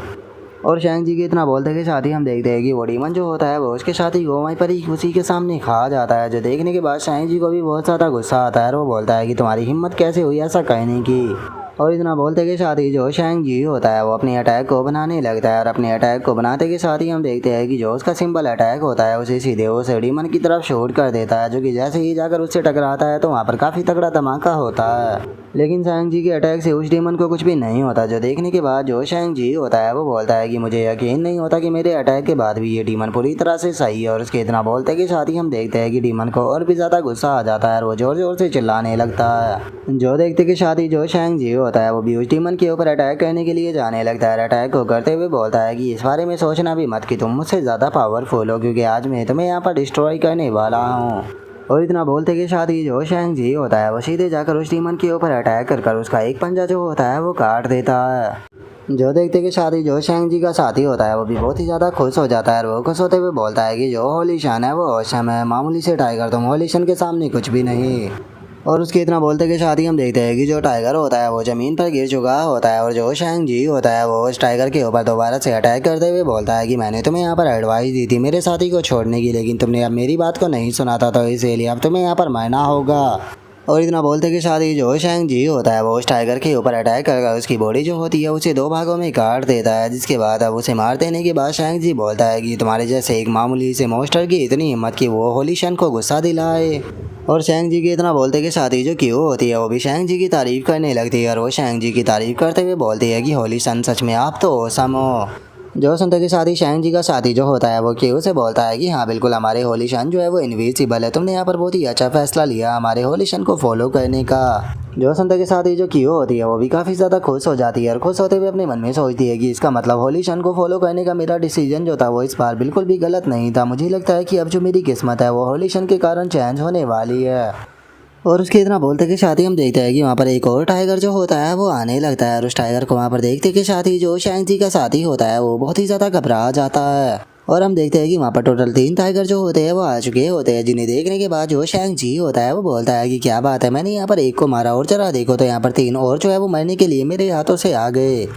और शैंग जी के इतना बोलते के साथ ही हम देखते हैं कि वो डीमन जो होता है वो उसके साथी को वहीं पर ही उसी के सामने खा जाता है। जो देखने के बाद शैंग जी को भी बहुत ज़्यादा गुस्सा आता है और वो बोलता है कि तुम्हारी हिम्मत कैसे हुई ऐसा कहने की। और इतना बोलते के साथ ही जो शैंग जी होता है वो अपने अटैक को बनाने लगता है। और अपने अटैक को बनाते के साथ ही हम देखते हैं कि जो उसका सिंपल अटैक होता है उसे सीधे उस डीमन की तरफ शूट कर देता है, जो कि जैसे ही जाकर उससे टकराता है तो वहाँ पर काफ़ी तगड़ा धमाका होता है। लेकिन शैंग जी के अटैक से उस डीमन को कुछ भी नहीं होता। जो देखने के बाद जो शैंग जी होता है वो बोलता है कि मुझे यकीन नहीं होता कि मेरे अटैक के बाद भी ये डीमन पूरी तरह से सही है। और उसके इतना बोलते के साथ ही हम देखते हैं कि डीमन को और भी ज़्यादा गुस्सा आ जाता है और वो ज़ोर ज़ोर से चिल्लाने लगता है। जो देखते के साथ ही जो शैंग जी होता है वो भी उस डीमन के ऊपर अटैक करने के लिए जाने लगता है। अटैक को करते हुए बोलता है कि इस बारे में सोचना भी मत कि तुम मुझसे ज़्यादा पावरफुल हो, क्योंकि आज मैं तुम्हें यहाँ पर डिस्ट्रॉय करने वाला हूँ। और इतना बोलते के साथ ही जो शैंग जी होता है वो सीधे जाकर उस डीमन के ऊपर अटैक कर उसका एक पंजा जो होता है वो काट देता है। जो देखते के साथ ही जो शैंग जी का साथी होता है वो भी बहुत ही ज़्यादा खुश हो जाता है और वो खुश होते हुए बोलता है कि जो होली शन है वो औसम है, मामूली से टाइगर तुम होली शन के सामने कुछ भी नहीं। और उसके इतना बोलते के साथ ही हम देखते हैं कि जो टाइगर होता है वो ज़मीन पर गिर चुका होता है और जो शैंग जी होता है वो उस टाइगर के ऊपर दोबारा से अटैक करते हुए बोलता है कि मैंने तुम्हें यहाँ पर एडवाइस दी थी मेरे साथी को छोड़ने की, लेकिन तुमने अब मेरी बात को नहीं सुना था, तो इसीलिए अब तुम्हें यहाँ पर मरना होगा। और इतना बोलते के साथ ही जो शैंग जी होता है वो उस टाइगर के ऊपर अटैक कर उसकी बॉडी जो होती है उसे दो भागों में काट देता है, जिसके बाद अब उसे मार देने के बाद शैंग जी बोलता है कि तुम्हारे जैसे एक मामूली से मॉन्स्टर की इतनी हिम्मत कि वो होली शन को गुस्सा दिलाए। और शैंग जी के इतना बोलते के साथ ही जो क्यू होती है वो भी शैंग जी की तारीफ करने लगती है और वो शैंग जी की तारीफ करते हुए बोलती है कि होली शन सच में आप तो औसम हो। जो सुनते के साथ ही शैंग जी का साथी जो होता है वो क्यू से बोलता है कि हाँ बिल्कुल हमारे होली शन जो है वो इनविजिबल है, तुमने यहाँ पर बहुत ही अच्छा फैसला लिया हमारे होली शन को फॉलो करने का। जो सुनते के साथ ही जो क्यू होती है वो भी काफ़ी ज़्यादा खुश हो जाती है और खुश होते हुए अपने मन में सोचती है कि इसका मतलब होली शन को फॉलो करने का मेरा डिसीजन जो था वो इस बार बिल्कुल भी गलत नहीं था। मुझे लगता है कि अब जो मेरी किस्मत है वो होली शन के कारण चेंज होने वाली है। और उसके इतना बोलते के साथ ही हम देखते हैं कि वहाँ पर एक और टाइगर जो होता है वो आने लगता है और उस टाइगर को वहाँ पर देखते के साथ ही जो शैंग जी का साथी होता है वो बहुत ही ज़्यादा घबरा जाता है। और हम देखते हैं कि वहाँ पर टोटल 3 टाइगर जो होते हैं वो आ चुके होते हैं, जिन्हें देखने के बाद जो शैंग जी होता है वो बोलता है कि क्या बात है, मैंने यहाँ पर एक को मारा और जरा देखो तो यहाँ पर 3 और जो है वो मरने के लिए मेरे हाथों से आ गए।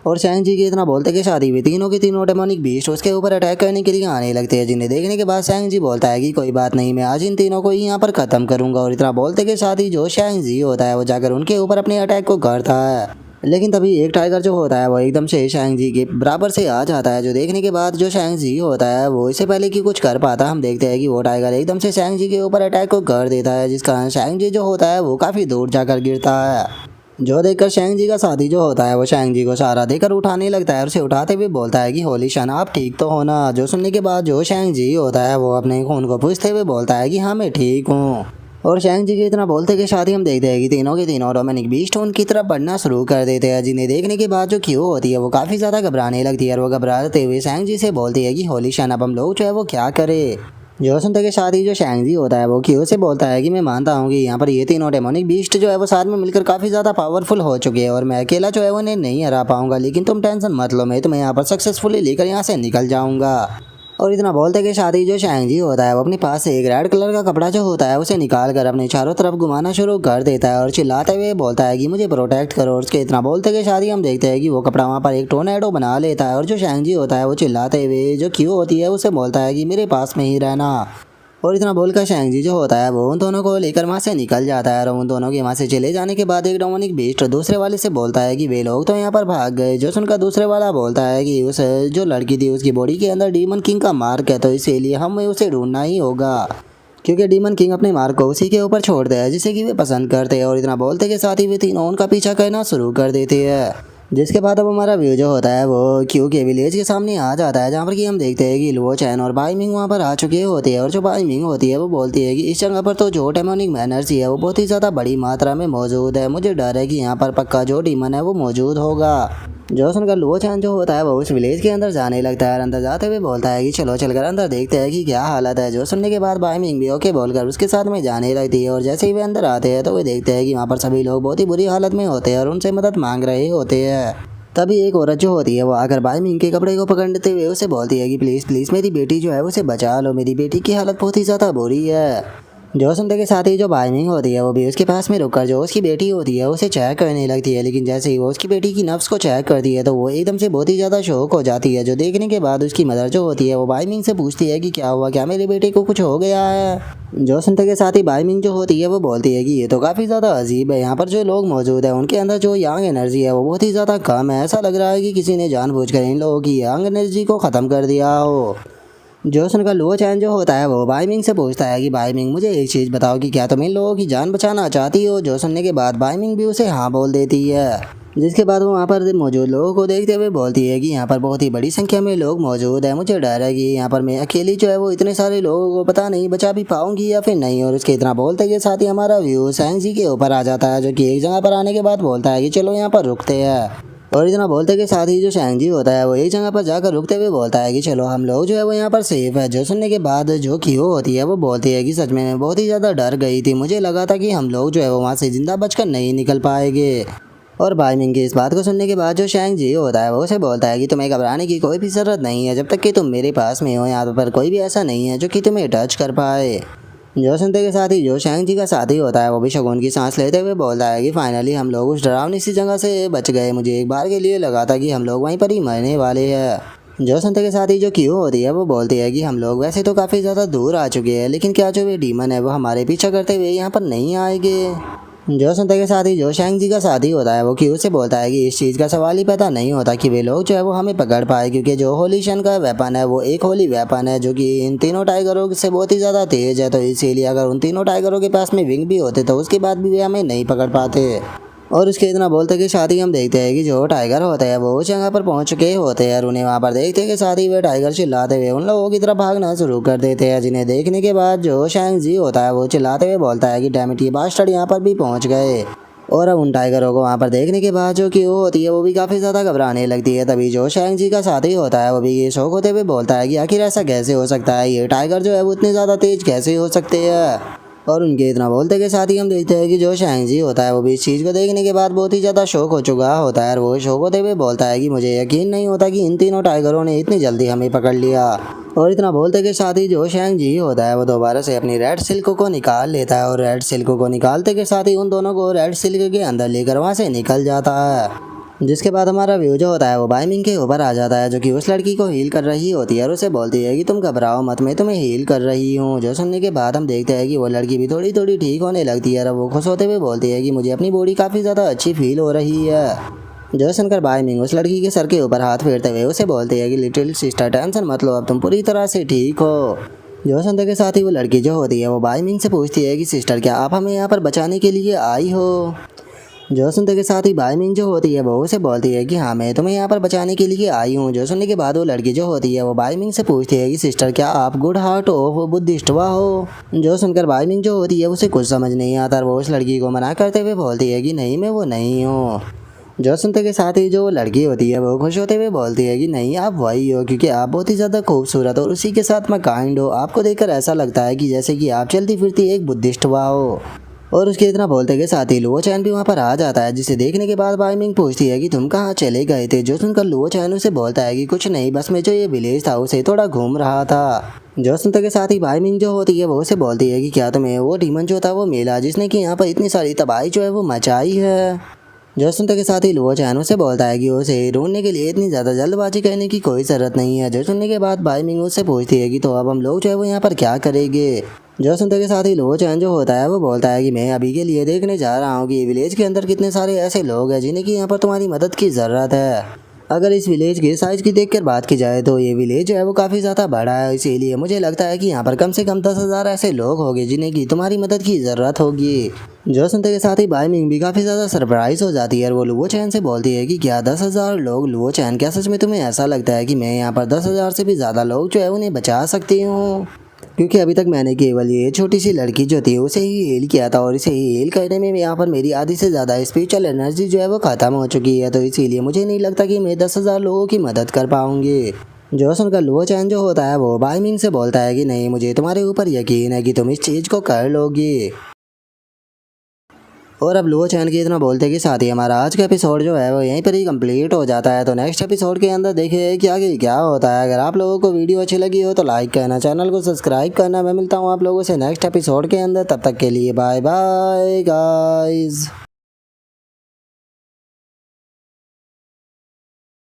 और शैंग जी के इतना बोलते के शादी हुई तीनों के तीनों डेमोनिक बीस्ट उसके ऊपर अटैक करने के लिए आने लगते हैं, जिन्हें देखने के बाद शैंग जी बोलता है कि कोई बात नहीं, मैं आज इन तीनों को ही यहाँ पर ख़त्म करूँगा। और इतना बोलते के साथ ही जो शैंग जी होता है वो जाकर उनके ऊपर अपने अटैक को करता है। लेकिन तभी एक टाइगर जो होता है वो एकदम से शैंग जी के बराबर से आ जाता है। जो देखने के बाद जो शैंग जी होता है वो इससे पहले कि कुछ कर पाता हम देखते हैं कि वो टाइगर एकदम से शैंग जी के ऊपर अटैक को कर देता है, जिस कारण शैंग जी जो होता है वो काफ़ी दूर जाकर गिरता है। जो देखकर शैंग जी का साथी जो होता है वो शैंग जी को सहारा देकर उठाने लगता है और उसे उठाते हुए बोलता है कि होली शन आप ठीक तो हो ना। जो सुनने के बाद जो शैंग जी होता है वो अपने खून को पूछते हुए बोलता है कि हाँ मैं ठीक हूँ। और शैंग जी के इतना बोलते के साथ ही हम देखते हैं कि तीनों के तीनों डोमिनिक बीस्ट उनकी तरफ बढ़ना शुरू कर देते हैं, जिन्हें देखने के बाद जो क्यू होती है वो काफ़ी ज़्यादा घबराने लगती है और वो घबराते हुए शैंग जी से बोलती है कि होली शन अब हम लोग जो है वो क्या करें। जो सुनते के साथ ही जो शैंग जी होता है वो क्यू से बोलता है कि मैं मानता हूँ कि यहाँ पर ये तीनों डेमोनिक बीस्ट जो है वो साथ में मिलकर काफ़ी ज़्यादा पावरफुल हो चुके हैं और मैं अकेला जो है वो नहीं हरा पाऊंगा, लेकिन तुम टेंशन मत लो, मैं तुम्हें यहाँ पर सक्सेसफुली लेकर यहाँ से निकल जाऊँगा। और इतना बोलते के साथ ही जो शैंग जी होता है वो अपने पास से एक रेड कलर का कपड़ा जो होता है उसे निकाल कर अपने चारों तरफ घुमाना शुरू कर देता है और चिल्लाते हुए बोलता है कि मुझे प्रोटेक्ट करो। और उसके इतना बोलते के साथ ही हम देखते हैं कि वो कपड़ा वहाँ पर एक टोर्नेडो बना लेता है और जो शैंग जी होता है वो चिल्लाते हुए जो क्यू होती है उसे बोलता है कि मेरे पास में ही रहना। और इतना बोलकर शैंग जी जो होता है वो उन दोनों को लेकर वहाँ से निकल जाता है और उन दोनों के वहाँ से चले जाने के बाद एक डोमिनिक बीस्ट दूसरे वाले से बोलता है कि वे लोग तो यहाँ पर भाग गए। जो सुनकर दूसरे वाला बोलता है कि उस जो लड़की थी उसकी बॉडी के अंदर डीमन किंग का मार्क है, तो इसीलिए हमें उसे ढूंढना ही होगा, क्योंकि डीमन किंग अपने मार्क को उसी के ऊपर छोड़ते हैं जिसे कि वे पसंद करते हैं। और इतना बोलते के साथ ही वे तीनों उनका पीछा करना शुरू कर देते हैं। जिसके बाद अब हमारा व्यू जो होता है वो क्यू के विलेज के सामने आ जाता है, जहाँ पर कि हम देखते हैं कि लुओ चैन और बाई मिंग वहाँ पर आ चुके होते हैं। और जो बाई मिंग होती है वो बोलती है कि इस जगह पर तो जो डेमोनिक एनर्जी है वो बहुत ही ज़्यादा बड़ी मात्रा में मौजूद है, मुझे डर है कि यहाँ पर पक्का जो डीमन है वो मौजूद होगा। जो सुनकर लुओ चैन जो होता है वो उस विलेज के अंदर जाने लगता है और अंदर जाते हुए बोलता है कि चलो चलकर अंदर देखते हैं कि क्या हालत है। जो सुनने के बाद बाई मिंग भी ओके बोलकर उसके साथ में जाने लगती है। और जैसे ही वे अंदर आते हैं तो वे देखते हैं कि वहाँ पर सभी लोग बहुत ही बुरी हालत में होते हैं और उनसे मदद मांग रहे होते हैं। तभी एक औरत जो होती है वो आकर बाई मिंग के कपड़े को पकड़ते हुए उसे बोलती है कि प्लीज़ प्लीज़ मेरी बेटी जो है उसे बचा लो, मेरी बेटी की हालत बहुत ही ज़्यादा बुरी है। जो सुनते के साथ ही जो बाई मिंग होती है वो भी उसके पास में रुककर जो उसकी बेटी होती है उसे चेक करने लगती है। लेकिन जैसे ही वो उसकी बेटी की नफ्स को चेक करती है तो वो एकदम से बहुत ही ज़्यादा शौक हो जाती है। जो देखने के बाद उसकी मदर जो होती है वो बाई मिंग से पूछती है कि क्या हुआ, क्या मेरे बेटे को कुछ हो गया है। जो सुनते के साथ ही बाई मिंग जो होती है वो बोलती है कि ये तो काफ़ी ज़्यादा अजीब है, यहाँ पर जो लोग मौजूद है उनके अंदर जो यांग एनर्जी है वो बहुत ही ज़्यादा कम है, ऐसा लग रहा है कि किसी ने जानबूझकर इन लोगों की यांग एनर्जी को ख़त्म कर दिया हो। जो सुनकर लुओ चैन जो होता है वो बाई मिंग से पूछता है कि बाई मिंग मुझे एक चीज़ बताओ कि क्या तुम इन लोगों की जान बचाना चाहती हो। जो सुनने के बाद बाई मिंग भी उसे हाँ बोल देती है। जिसके बाद वो वहाँ पर मौजूद लोगों को देखते हुए बोलती है कि यहाँ पर बहुत ही बड़ी संख्या में लोग मौजूद हैं, मुझे डर है कि यहाँ पर मैं अकेली जो है वो इतने सारे लोगों को पता नहीं बचा भी पाऊंगी या फिर नहीं। और उसके इतना बोलते के साथ ही हमारा व्यू सैंग जी के ऊपर आ जाता है, जो कि एक जगह पर आने के बाद बोलता है कि चलो यहाँ पर रुकते हैं। और इतना बोलते के साथ ही जो शैंग जी होता है वो एक जगह पर जाकर रुकते हुए बोलता है कि चलो हम लोग जो है वो यहाँ पर सेफ है। जो सुनने के बाद जो कियो होती है वो बोलती है कि सच में मैं बहुत ही ज़्यादा डर गई थी, मुझे लगा था कि हम लोग जो है वो वहाँ से जिंदा बचकर नहीं निकल पाएंगे। और बाई मिंग की इस बात को सुनने के बाद जो शैंग जी होता है वो उसे बोलता है कि तुम्हें घबराने की कोई भी ज़रूरत नहीं है, जब तक कि तुम मेरे पास में हो यहाँ पर कोई भी ऐसा नहीं है जो कि तुम्हें टच कर पाए। जो सुनते के साथ ही जो शैंग जी का साथी होता है वो भी शगुन की सांस लेते हुए बोलता है कि फाइनली हम लोग उस डरावनी सी जगह से बच गए, मुझे एक बार के लिए लगा था कि हम लोग वहीं पर ही मरने वाले हैं। जो सुनते के साथ ही जो क्यू होती है वो बोलती है कि हम लोग वैसे तो काफ़ी ज़्यादा दूर आ चुके हैं, लेकिन क्या जो वे डीमन है वो हमारे पीछा करते हुए यहाँ पर नहीं आएंगे। जो सुनते के साथ ही जो शैंग जी का साथी होता है वो क्यू से बोलता है कि इस चीज़ का सवाल ही पैदा नहीं होता कि वे लोग जो है वो हमें पकड़ पाए, क्योंकि जो होली शन का वेपन है वो एक होली वेपन है जो कि इन तीनों टाइगरों से बहुत ही ज़्यादा तेज़ है। तो इसीलिए अगर उन तीनों टाइगरों के पास में विंग भी होते तो उसके बाद भी वे हमें नहीं पकड़ पाते। और उसके इतना बोलते के साथ ही हम देखते हैं कि जो टाइगर होते हैं वो उस जगह पर पहुंच चुके होते हैं और उन्हें वहां पर देखते के साथ ही वे टाइगर चिल्लाते हुए उन लोगों की तरफ भागना शुरू कर देते हैं, जिन्हें देखने के बाद जो शैंग जी होता है वो चिल्लाते हुए बोलता है कि डैम इट ये बास्टर्ड यहाँ पर भी पहुँच गए। और अब उन टाइगरों को वहाँ पर देखने के बाद जो कि वो होती है वो भी काफ़ी ज़्यादा घबराने लगती है। तभी जो शैंग जी का साथी होता है वो भी ये शौक होते हुए बोलता है कि आखिर ऐसा कैसे हो सकता है, ये टाइगर जो है वो इतने ज़्यादा तेज कैसे हो सकते हैं। और उनके इतना बोलते के साथ ही हम देखते हैं कि जो शैंग जी होता है वो भी इस चीज़ को देखने के बाद बहुत ही ज़्यादा शौक हो चुका होता है और वो शौक होते हुए बोलता है कि मुझे यकीन नहीं होता कि इन तीनों टाइगरों ने इतनी जल्दी हमें पकड़ लिया। और इतना बोलते के साथ ही जो शैंग जी होता है वो दोबारा से अपनी रेड सिल्क को निकाल लेता है और रेड सिल्क को निकालते के साथ ही उन दोनों को रेड सिल्क के अंदर लेकर वहाँ से निकल जाता है। जिसके बाद हमारा व्यू जो होता है वो बाई मिंग के ऊपर आ जाता है, जो कि उस लड़की को हील कर रही होती है और उसे बोलती है कि तुम घबराओ मत, मैं तुम्हें हील कर रही हूँ। जो सुनने के बाद हम देखते हैं कि वो लड़की भी थोड़ी थोड़ी ठीक होने लगती है और वो खुश होते हुए बोलती है कि मुझे अपनी बॉडी काफ़ी ज़्यादा अच्छी फील हो रही है। जो सुनकर बाई मिंग उस लड़की के सर के ऊपर हाथ फेरते हुए उसे बोलती है कि लिटिल सिस्टर टेंशन मत लो, अब तुम पूरी तरह से ठीक हो। जो सुनते के साथ ही वो लड़की जो होती है वो बाई मिंग से पूछती है कि सिस्टर क्या आप हमें यहाँ पर बचाने के लिए आई हो। जो सुनते के साथ ही बाई मिंग जो होती है वो उसे बोलती है कि हाँ मैं तुम्हें यहाँ पर बचाने के लिए आई हूँ। जो सुनने के बाद वो लड़की जो होती है वो बाई मिंग से पूछती है कि सिस्टर क्या आप गुड हार्ट ऑफ बुद्धिस्टवा हो। जो सुनकर बाई मिंग जो होती है उसे कुछ समझ नहीं आता और वो उस लड़की को मना करते हुए बोलती है कि नहीं मैं वो नहीं हूँ। जो सुनते के साथ ही जो लड़की होती है वो खुश होते हुए बोलती है कि नहीं आप वही हो, क्योंकि आप बहुत ही ज़्यादा खूबसूरत और उसी के साथ में काइंड हो, आपको देखकर ऐसा लगता है कि जैसे कि आप चलती फिरती एक बुद्धिस्टवा हो। और उसके इतना बोलते के साथ ही लुओ चैन भी वहाँ पर आ जाता है, जिसे देखने के बाद बाई मिंग पूछती है कि तुम कहाँ चले गए थे। जो सुनकर लुओ चैन उसे बोलता है कि कुछ नहीं, बस मैं जो ये विलेज था उसे थोड़ा घूम रहा था। जो सुनते के साथ ही बाई मिंग जो होती है वो उसे बोलती है कि क्या तुम्हें वो डीमन जो था वो मिला जिसने कि यहाँ पर इतनी सारी तबाही जो है वो मचाई है। जो सुनते के साथ ही लुओ चैन उसे बोलता है कि उसे ढूंढने के लिए इतनी ज़्यादा जल्दबाजी करने की कोई ज़रूरत नहीं है। जो सुनने के बाद बाई मिंग उससे पूछती है कि तो अब हम लोग जो है वो यहाँ पर क्या करेंगे। जो सुनते के साथ ही लुओ चैन जो होता है वो बोलता है कि मैं अभी के लिए देखने जा रहा हूँ कि विलेज के अंदर कितने सारे ऐसे लोग हैं जिन्हें कि यहाँ पर तुम्हारी मदद की ज़रूरत है। अगर इस विलेज के साइज की देखकर बात की जाए तो ये विलेज जो है वो काफ़ी ज़्यादा बड़ा है, इसीलिए मुझे लगता है कि यहाँ पर कम से कम 10,000 ऐसे लोग होंगे जिन्हें की तुम्हारी मदद की ज़रूरत होगी। जो सुनते के साथ ही बाई मिंग भी काफ़ी ज़्यादा सरप्राइज हो जाती है और वो लुओ चैन से बोलती है कि क्या 10,000 लोग? लुओ चैन, क्या सच में तुम्हें ऐसा लगता है कि मैं यहाँ पर 10,000 से भी ज़्यादा लोग जो है उन्हें बचा सकती हूँ? क्योंकि अभी तक मैंने केवल ये छोटी सी लड़की जो थी उसे ही हील किया था और इसे हील करने में यहाँ पर मेरी आधी से ज़्यादा स्पिरिचुअल एनर्जी जो है वो ख़त्म हो चुकी है, तो इसीलिए मुझे नहीं लगता कि मैं 10,000 लोगों की मदद कर पाऊंगी। जो सुनकर लुओ चैन जो होता है वो बाई मिंग से बोलता है कि नहीं, मुझे तुम्हारे ऊपर यकीन है कि तुम इस चीज़ को कर लोगी। और अब लुओ चैन की इतना बोलते के साथ ही हमारा आज का एपिसोड जो है वो यहीं पर ही कंप्लीट हो जाता है। तो नेक्स्ट एपिसोड के अंदर देखिए कि आगे क्या होता है। अगर आप लोगों को वीडियो अच्छी लगी हो तो लाइक करना, चैनल को सब्सक्राइब करना। मैं मिलता हूँ आप लोगों से नेक्स्ट एपिसोड के अंदर, तब तक के लिए बाय बाय गाइज।